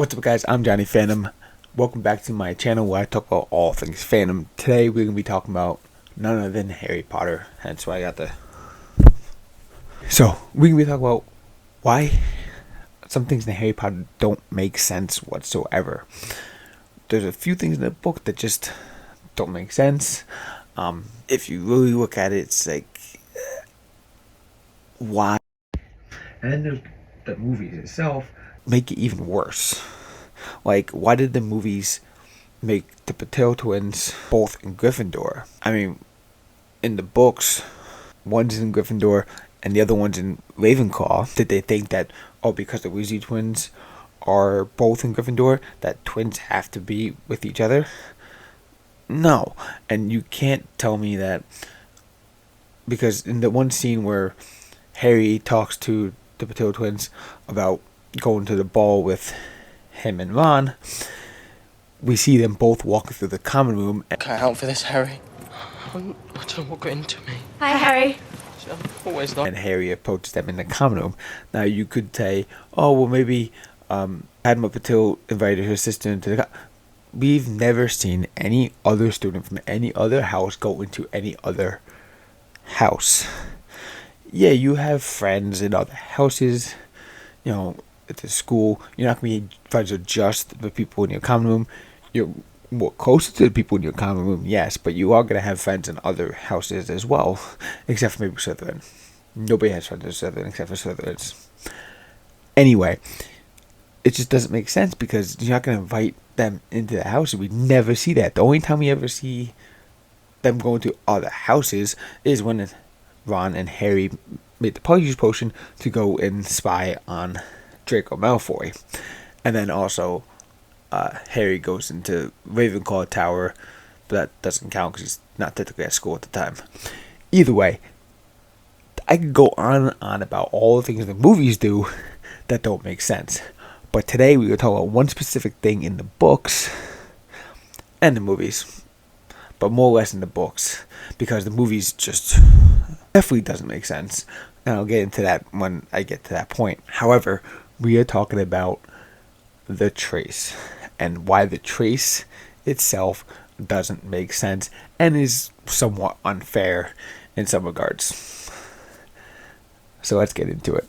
What's up, guys? I'm Johnny Phantom. Welcome back to my channel where I talk about all things Phantom. Today we're going to be talking about none other than Harry Potter. Hence why I got the... So, we're going to be talking about why some things in Harry Potter don't make sense whatsoever. There's a few things in the book that just don't make sense. If you really look at it, it's like... why? And then there's the movies itself make it even worse. Like, why did the movies make the Patel twins both in Gryffindor? I mean, in the books, one's in Gryffindor and the other one's in Ravenclaw. Did they think that, oh, because the Weasley twins are both in Gryffindor, that twins have to be with each other? No. And you can't tell me that, because in the one scene where Harry talks to the Patel twins about going to the ball with him and Ron, we see them both walking through the common room. Can't help for this, Harry. I don't know what got into me. Hi, Harry. I've always not. And Harry approaches them in the common room. Now you could say, oh, well, maybe Padma Patil invited her sister into the... We've never seen any other student from any other house go into any other house. Yeah, you have friends in other houses, you know, at the school. You're not going to be friends with just the people in your common room. You're more closer to the people in your common room, yes, but you are going to have friends in other houses as well, except for maybe Slytherin. Nobody has friends with Slytherin except for Slytherins. Anyway, it just doesn't make sense because you're not going to invite them into the house. We never see that. The only time we ever see them going to other houses is when Ron and Harry made the Polyjuice Potion to go and spy on Draco Malfoy. And then also Harry goes into Ravenclaw Tower, but that doesn't count because he's not technically at school at the time. Either way, I could go on and on about all the things the movies do that don't make sense. But today we will talk about one specific thing in the books and the movies. But more or less in the books, because the movies just definitely doesn't make sense. And I'll get into that when I get to that point. However, we are talking about the trace and why the trace itself doesn't make sense and is somewhat unfair in some regards. So let's get into it.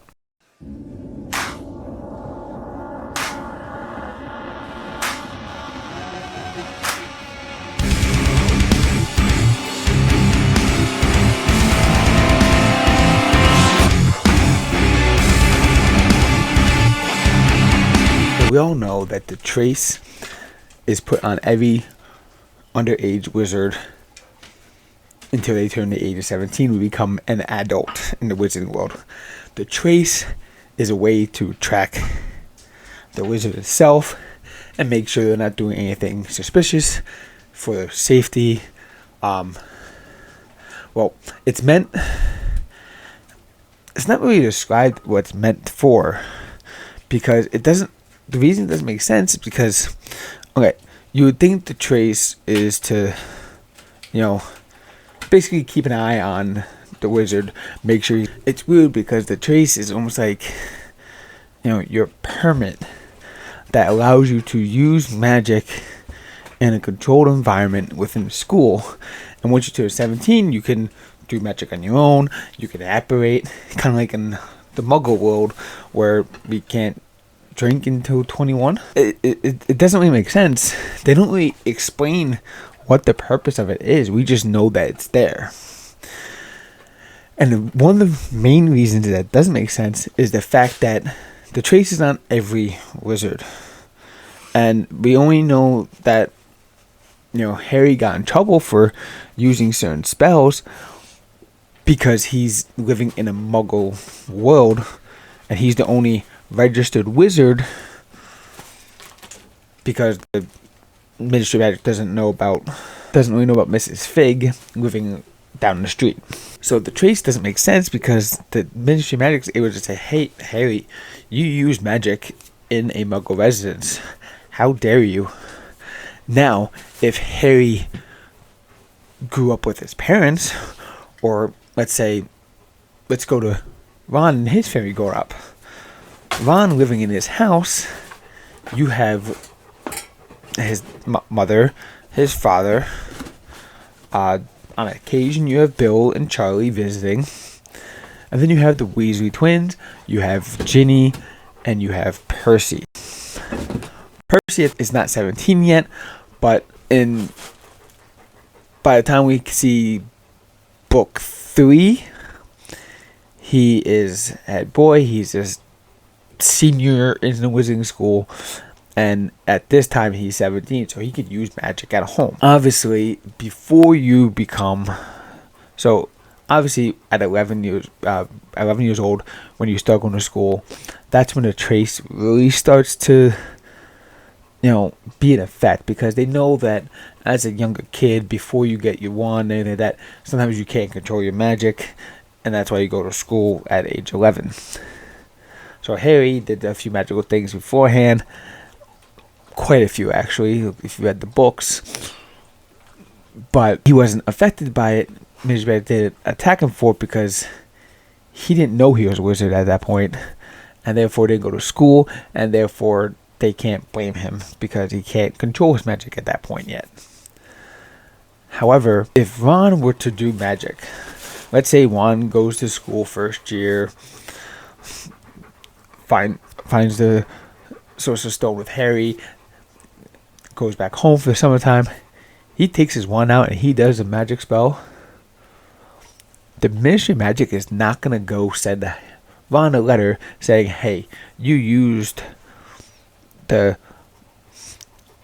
We all know that the trace is put on every underage wizard until they turn the age of 17 to become an adult in the wizarding world. The trace is a way to track the wizard itself and make sure they're not doing anything suspicious for their safety. Well, it's not really described what it's meant for, because it doesn't. The reason it doesn't make sense is because, okay, you would think the trace is to, you know, basically keep an eye on the wizard, make sure it's weird because the trace is almost like, you know, your permit that allows you to use magic in a controlled environment within the school. And once you turn 17, you can do magic on your own, you can apparate, kind of like in the Muggle world where we can't drink until 21. It doesn't really make sense. They don't really explain what the purpose of it is. We just know that it's there. And one of the main reasons that doesn't make sense is the fact that the trace is on every wizard. And we only know that, you know, Harry got in trouble for using certain spells because he's living in a Muggle world and he's the only registered wizard, because the Ministry of Magic doesn't really know about Mrs. Fig living down the street. So the trace doesn't make sense because the Ministry of Magic is able to say, hey, Harry, you use magic in a Muggle residence. How dare you? Now, if Harry grew up with his parents, or let's go to Ron and his family grew up. Ron living in his house, you have his mother, his father. On occasion, you have Bill and Charlie visiting. And then you have the Weasley twins, you have Ginny, and you have Percy. Percy is not 17 yet, but by the time we see book 3, he is head boy. He's a senior in the wizarding school, and at this time he's 17, so he could use magic at home. Obviously, before you become obviously at 11 years old, when you start going to school, that's when the trace really starts to be in effect, because they know that as a younger kid, before you get your wand and anything like that, sometimes you can't control your magic, and that's why you go to school at age 11. So Harry did a few magical things beforehand, quite a few actually, if you read the books, but he wasn't affected by it. Mrs. Red did attack him for it because he didn't know he was a wizard at that point, and therefore didn't go to school, and therefore they can't blame him because he can't control his magic at that point yet. However, if Ron were to do magic, let's say Ron goes to school first year, finds the Sorcerer's Stone with Harry, goes back home for the summertime, he takes his wand out and he does a magic spell, the Ministry of Magic is not going to go send Ron a letter saying, hey, you used the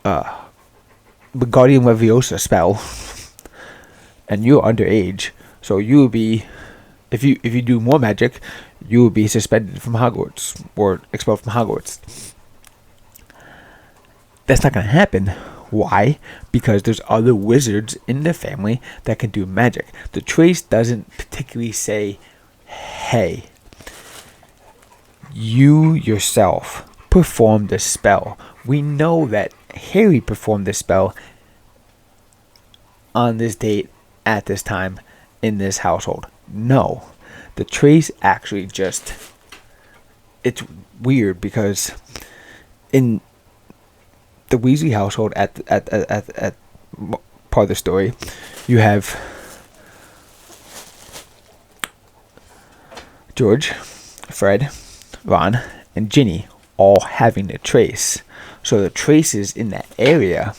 Guardian Leviosa spell and you're underage, so you will be, if you do more magic, you will be suspended from Hogwarts or expelled from Hogwarts. That's not going to happen. Why? Because there's other wizards in the family that can do magic. The trace doesn't particularly say, hey, you yourself performed the spell. We know that Harry performed this spell on this date, at this time, in this household. No. The trace actually just, it's weird because in the Weasley household, at part of the story, you have George, Fred, Ron, and Ginny all having the trace. So the trace is in that area,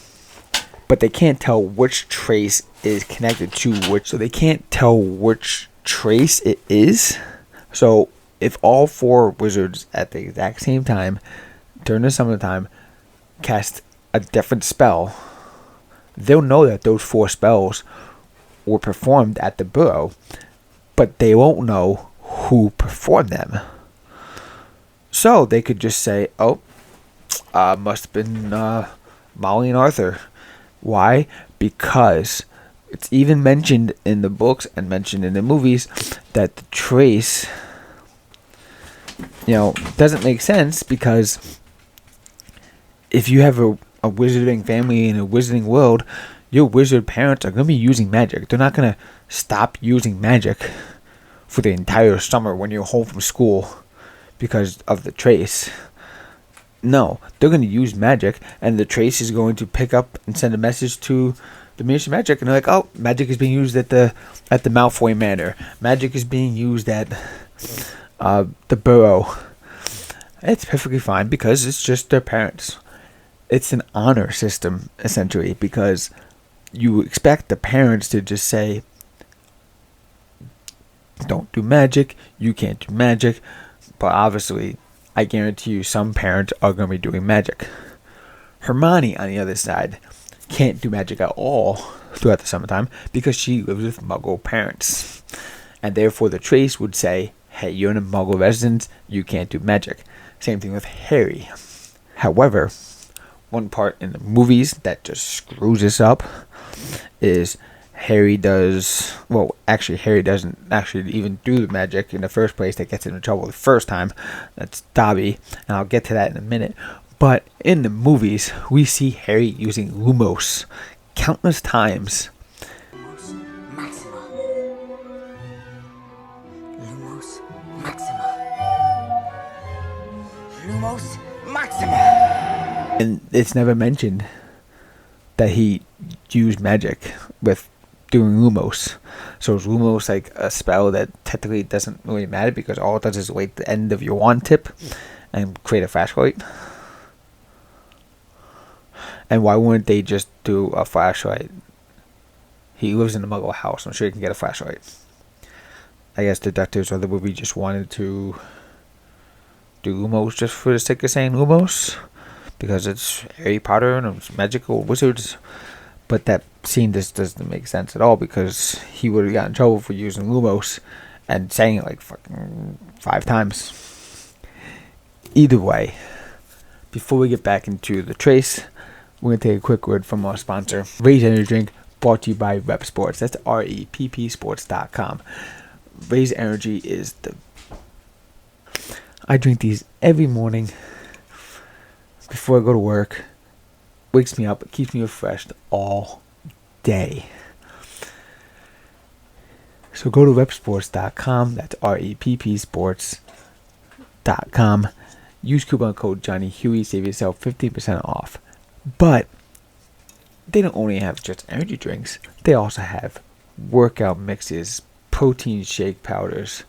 but they can't tell which trace is connected to which. So they can't tell which trace it is. So if all 4 wizards at the exact same time during the summertime cast a different spell, they'll know that those 4 spells were performed at the Burrow, but they won't know who performed them. So they could just say, oh, must have been Molly and Arthur. Why? Because it's even mentioned in the books and mentioned in the movies that the trace, doesn't make sense, because if you have a wizarding family in a wizarding world, your wizard parents are going to be using magic. They're not going to stop using magic for the entire summer when you're home from school because of the trace. No, they're going to use magic, and the trace is going to pick up and send a message to the Ministry of Magic, and they're like, oh, magic is being used at the Malfoy Manor. Magic is being used at the Burrow. It's perfectly fine because it's just their parents. It's an honor system, essentially, because you expect the parents to just say, don't do magic, you can't do magic, but obviously, I guarantee you some parents are going to be doing magic. Hermione, on the other side, can't do magic at all throughout the summertime because she lives with Muggle parents. And therefore the trace would say, hey, you're in a Muggle residence, you can't do magic. Same thing with Harry. However, one part in the movies that just screws this up is Harry doesn't actually even do the magic in the first place. That gets him in trouble the first time. That's Dobby, and I'll get to that in a minute. But in the movies, we see Harry using Lumos countless times. Lumos Maxima. Lumos Maxima. Lumos Maxima. And it's never mentioned that he used magic with doing Lumos. So is Lumos like a spell that technically doesn't really matter because all it does is wait the end of your wand tip and create a flashlight? And why wouldn't they just do a flashlight? He lives in a muggle house. I'm sure he can get a flashlight. I guess the directors of the movie just wanted to do Lumos just for the sake of saying Lumos, because it's Harry Potter and it's magical wizards. But that scene just doesn't make sense at all, because he would have gotten in trouble for using Lumos and saying it like fucking 5 times. Either way, before we get back into the trace, we're going to take a quick word from our sponsor, Raze Energy Drink, brought to you by Rep Sports. That's REPP Sports.com. Raze Energy is the... I drink these every morning before I go to work. Wakes me up. It keeps me refreshed all day. So go to repsports.com. That's REPP Sports.com. Use coupon code Johnny Huey. Save yourself 15% off. But they don't only have just energy drinks. They also have workout mixes, protein shake powders.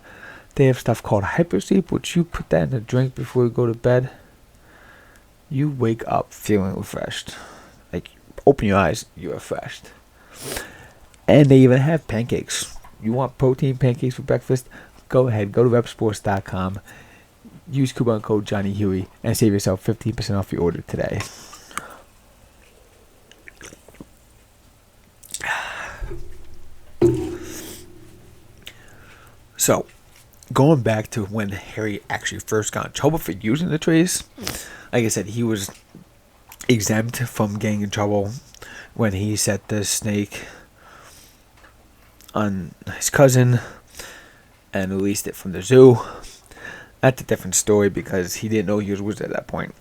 They have stuff called Hypersleep, which you put that in a drink before you go to bed. You wake up feeling refreshed. Like, open your eyes, you're refreshed. And they even have pancakes. You want protein pancakes for breakfast? Go ahead, go to repsports.com. Use coupon code Johnny Huey and save yourself 15% off your order today. So, going back to when Harry actually first got in trouble for using the trace, like I said, he was exempt from getting in trouble when he set the snake on his cousin and released it from the zoo. That's a different story, because he didn't know he was a wizard at that point.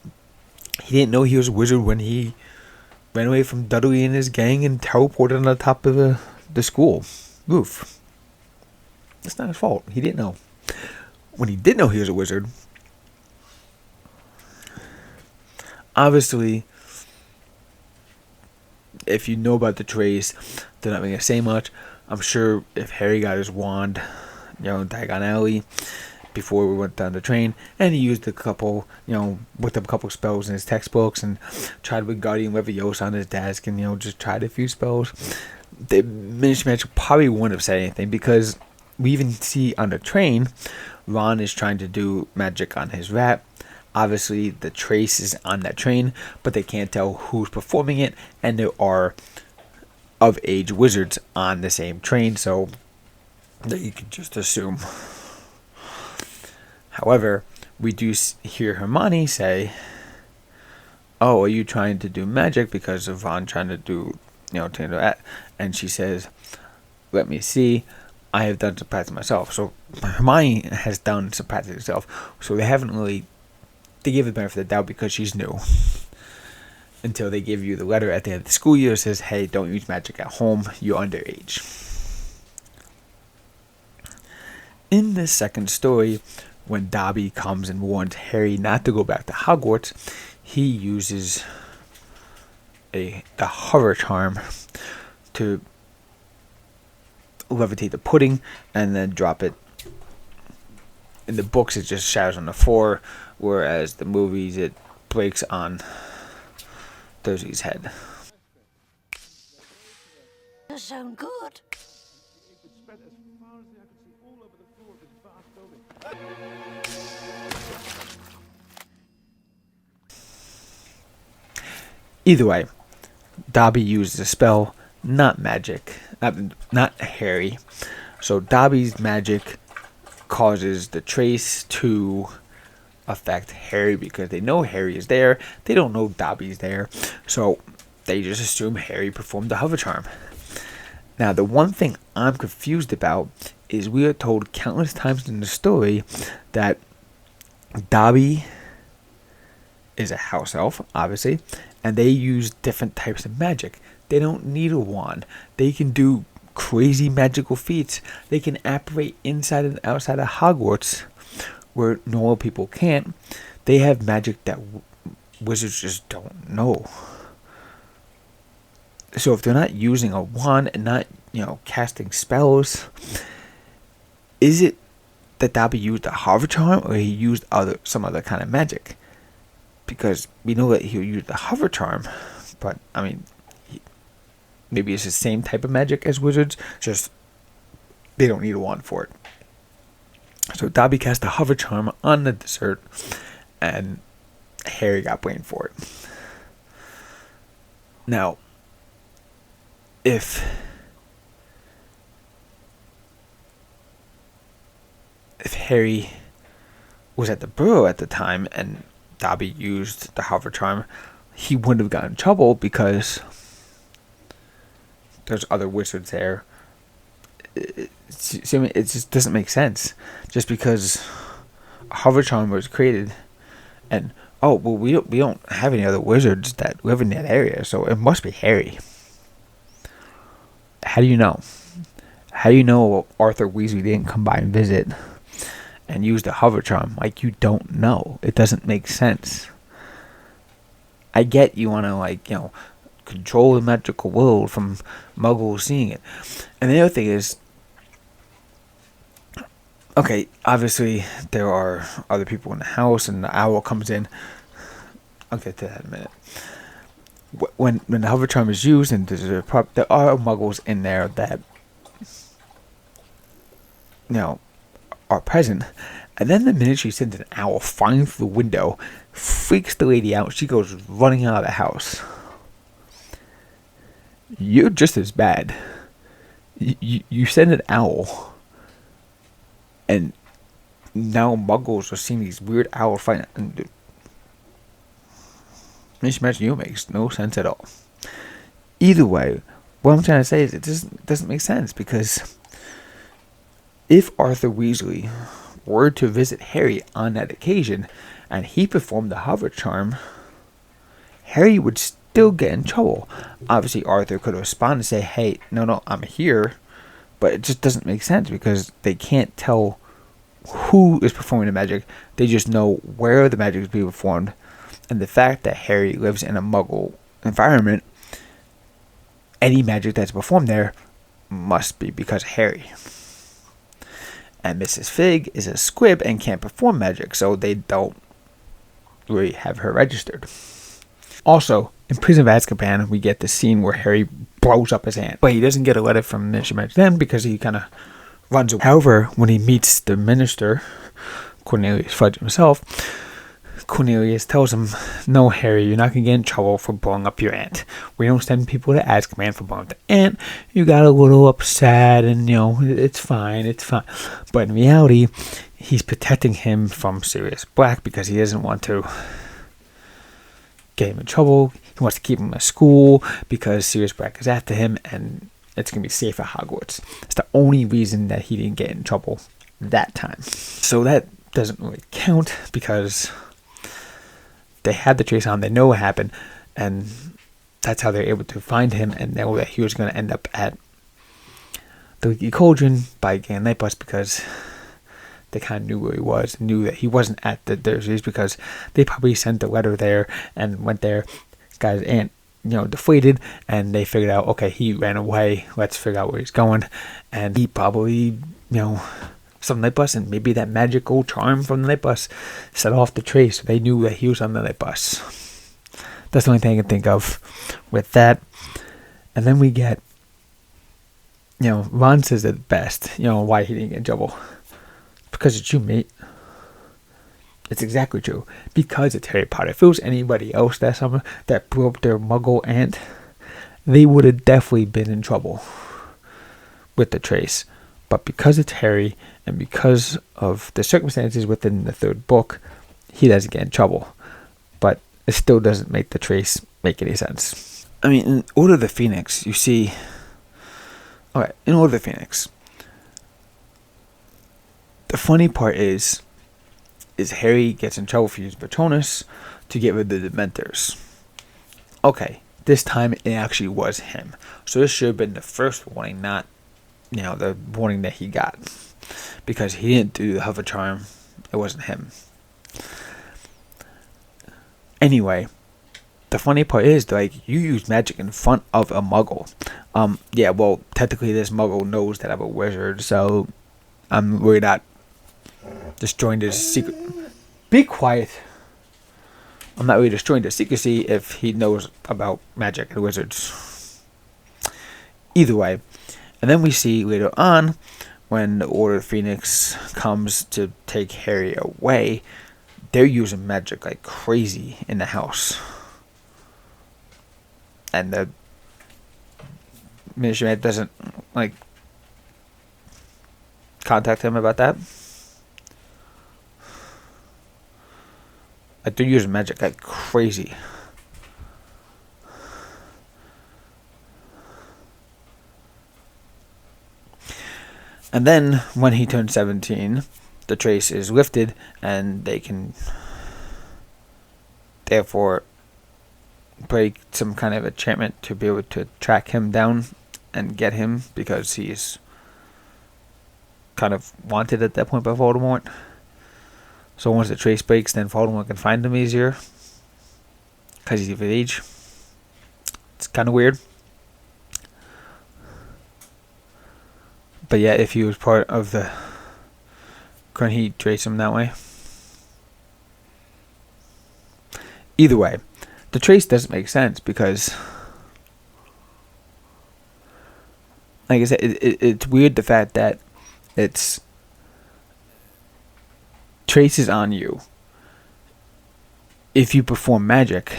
He didn't know he was a wizard when he ran away from Dudley and his gang and teleported on the top of the school roof. It's not his fault. He didn't know. When he did know he was a wizard, obviously, if you know about the trace, they're not going to say much. I'm sure if Harry got his wand, in Diagon Alley, before we went down the train, and he used a couple, looked up a couple spells in his textbooks and tried with Guardian Leviosa on his desk and, just tried a few spells, the Ministry of Magic probably wouldn't have said anything, because we even see on the train, Ron is trying to do magic on his rat. Obviously, the trace is on that train, but they can't tell who's performing it, and there are of-age wizards on the same train, so that you can just assume. However, we do hear Hermione say, "Oh, are you trying to do magic because of Ron trying to do, that?" And she says, "Let me see. I have done some practice myself." So Hermione has done some practice herself. So they haven't really... They give the benefit of the doubt because she's new. Until they give you the letter at the end of the school year that says, "Hey, don't use magic at home. You're underage." In the second story, when Dobby comes and warns Harry not to go back to Hogwarts, he uses the hover charm to levitate the pudding and then drop it. In the books, it just shatters on the floor, whereas the movies, it breaks on Dursley's head. Does sound good. Either way, Dobby uses a spell, not magic, not Harry. So Dobby's magic causes the trace to affect Harry, because they know Harry is there. They don't know Dobby's there, so they just assume Harry performed the hover charm. Now, the one thing I'm confused about is we are told countless times in the story that Dobby is a house elf, obviously, and they use different types of magic. They don't need a wand. They can do crazy magical feats. They can apparate inside and outside of Hogwarts where normal people can't. They have magic that wizards just don't know. So if they're not using a wand and not, casting spells, is it that Dobby used a hover charm or he used some other kind of magic? Because we know that he'll use the hover charm, but I mean, maybe it's the same type of magic as wizards, just they don't need a wand for it. So Dobby cast a hover charm on the dessert, and Harry got blamed for it. Now, if Harry was at the Burrow at the time and Dobby used the hover charm, he wouldn't have gotten in trouble because there's other wizards there. It just doesn't make sense. Just because a hover charm was created, and we don't have any other wizards that live in that area, so it must be Harry. How do you know? How do you know Arthur Weasley didn't come by and visit and use the hover charm? Like, you don't know. It doesn't make sense. I get you want to control the magical world from muggles seeing it. And the other thing is, okay, obviously there are other people in the house and the owl comes in. I'll get to that in a minute. When the hover charm is used, and there are muggles in there that are present, and then the minute she sends an owl flying through the window, freaks the lady out, she goes running out of the house. You're just as bad. You send an owl, and now muggles are seeing these weird owls fighting. And this imagine you makes no sense at all. Either way, what I'm trying to say is it just doesn't make sense, because if Arthur Weasley were to visit Harry on that occasion and he performed the hover charm, Harry would still get in trouble. Obviously, Arthur could respond and say, hey, no, I'm here. But it just doesn't make sense because they can't tell who is performing the magic. They just know where the magic is being performed. And the fact that Harry lives in a muggle environment, any magic that's performed there must be because of Harry. And Mrs. Fig is a squib and can't perform magic, so they don't really have her registered. Also, in Prison of Azkaban, we get the scene where Harry blows up his aunt. But he doesn't get a letter from Minister Magic then because he kind of runs away. However, when he meets the minister, Cornelius Fudge himself, Cornelius tells him, no, Harry, you're not going to get in trouble for blowing up your aunt. We don't send people to Azkaban for blowing up the aunt. You got a little upset and, it's fine. But in reality, he's protecting him from Sirius Black because he doesn't want to get him in trouble. He wants to keep him at school because Sirius Black is after him and it's going to be safe at Hogwarts. It's the only reason that he didn't get in trouble that time. So that doesn't really count because they had the trace on, they know what happened, and that's how they're able to find him and know that he was going to end up at the Leaky Cauldron by getting Night Bus because they kind of knew where he was, knew that he wasn't at the Dursleys because they probably sent a letter there and went there, guy's aunt, deflated, and they figured out, okay, he ran away, let's figure out where he's going, and he probably, some Night Bus, and maybe that magical charm from the Night Bus set off the trace. So they knew that he was on the Night Bus. That's the only thing I can think of with that. And then we get, Ron says it best, why he didn't get in trouble. Because it's you, mate. It's exactly true. Because it's Harry Potter. If it was anybody else that summer that blew up their muggle aunt, they would have definitely been in trouble with the trace. But because it's Harry, and because of the circumstances within the third book, he doesn't get in trouble. But it still doesn't make the trace make any sense. I mean, in Order of the Phoenix, you see... Alright, in Order of the Phoenix, the funny part is Harry gets in trouble for using Patronus to get rid of the Dementors. Okay, this time it actually was him. So this should have been the first warning, not the warning that he got, because he didn't do the hover charm. It wasn't him. Anyway, the funny part is, like, you use magic in front of a muggle. Yeah, well, technically this muggle knows that I'm a wizard, so I'm really not destroying his secret. Be quiet. I'm not really destroying the secrecy if he knows about magic and wizards. Either way. And then we see later on, when the Order of Phoenix comes to take Harry away, they're using magic like crazy in the house. And the Ministry Man doesn't, like, contact him about that. Like, they're using magic like crazy. And then, when he turns 17, the trace is lifted, and they can therefore break some kind of enchantment to be able to track him down and get him, because he's kind of wanted at that point by Voldemort. So once the trace breaks, then Voldemort can find him easier, because he's of age. It's kind of weird. But yeah, if he was part of the, couldn't he trace him that way? Either way, the trace doesn't make sense, because, like I said, it's weird the fact that it's traces on you. If you perform magic,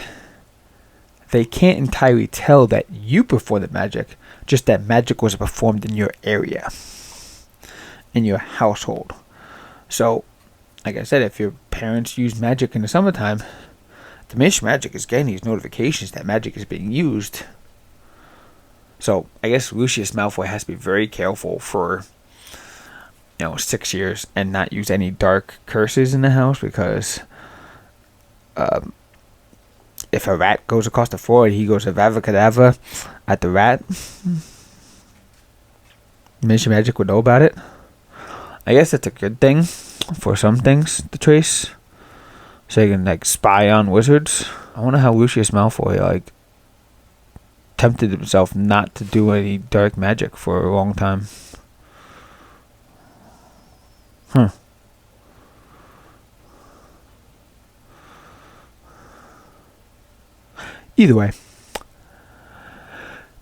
they can't entirely tell that you performed the magic, just that magic was performed in your area, in your household. So, like I said, if your parents use magic in the summertime, the Ministry of Magic is getting these notifications that magic is being used. So, I guess Lucius Malfoy has to be very careful for, 6 years and not use any dark curses in the house, because if a rat goes across the floor and he goes Avada Kedavra at the rat, Ministry of Magic would know about it. I guess that's a good thing for some things to trace, so you can, like, spy on wizards. I wonder how Lucius Malfoy, like, tempted himself not to do any dark magic for a long time. Either way,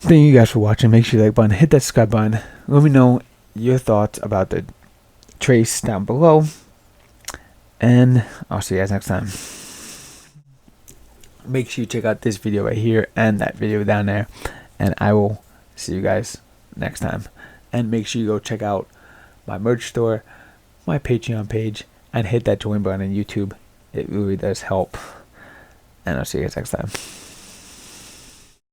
thank you guys for watching. Make sure you like button, hit that subscribe button. Let me know your thoughts about the trace down below, and I'll see you guys next time. Make sure you check out this video right here and that video down there, and I will see you guys next time. And make sure you go check out my merch store, my Patreon page, and hit that join button on YouTube. It really does help. And I'll see you guys next time.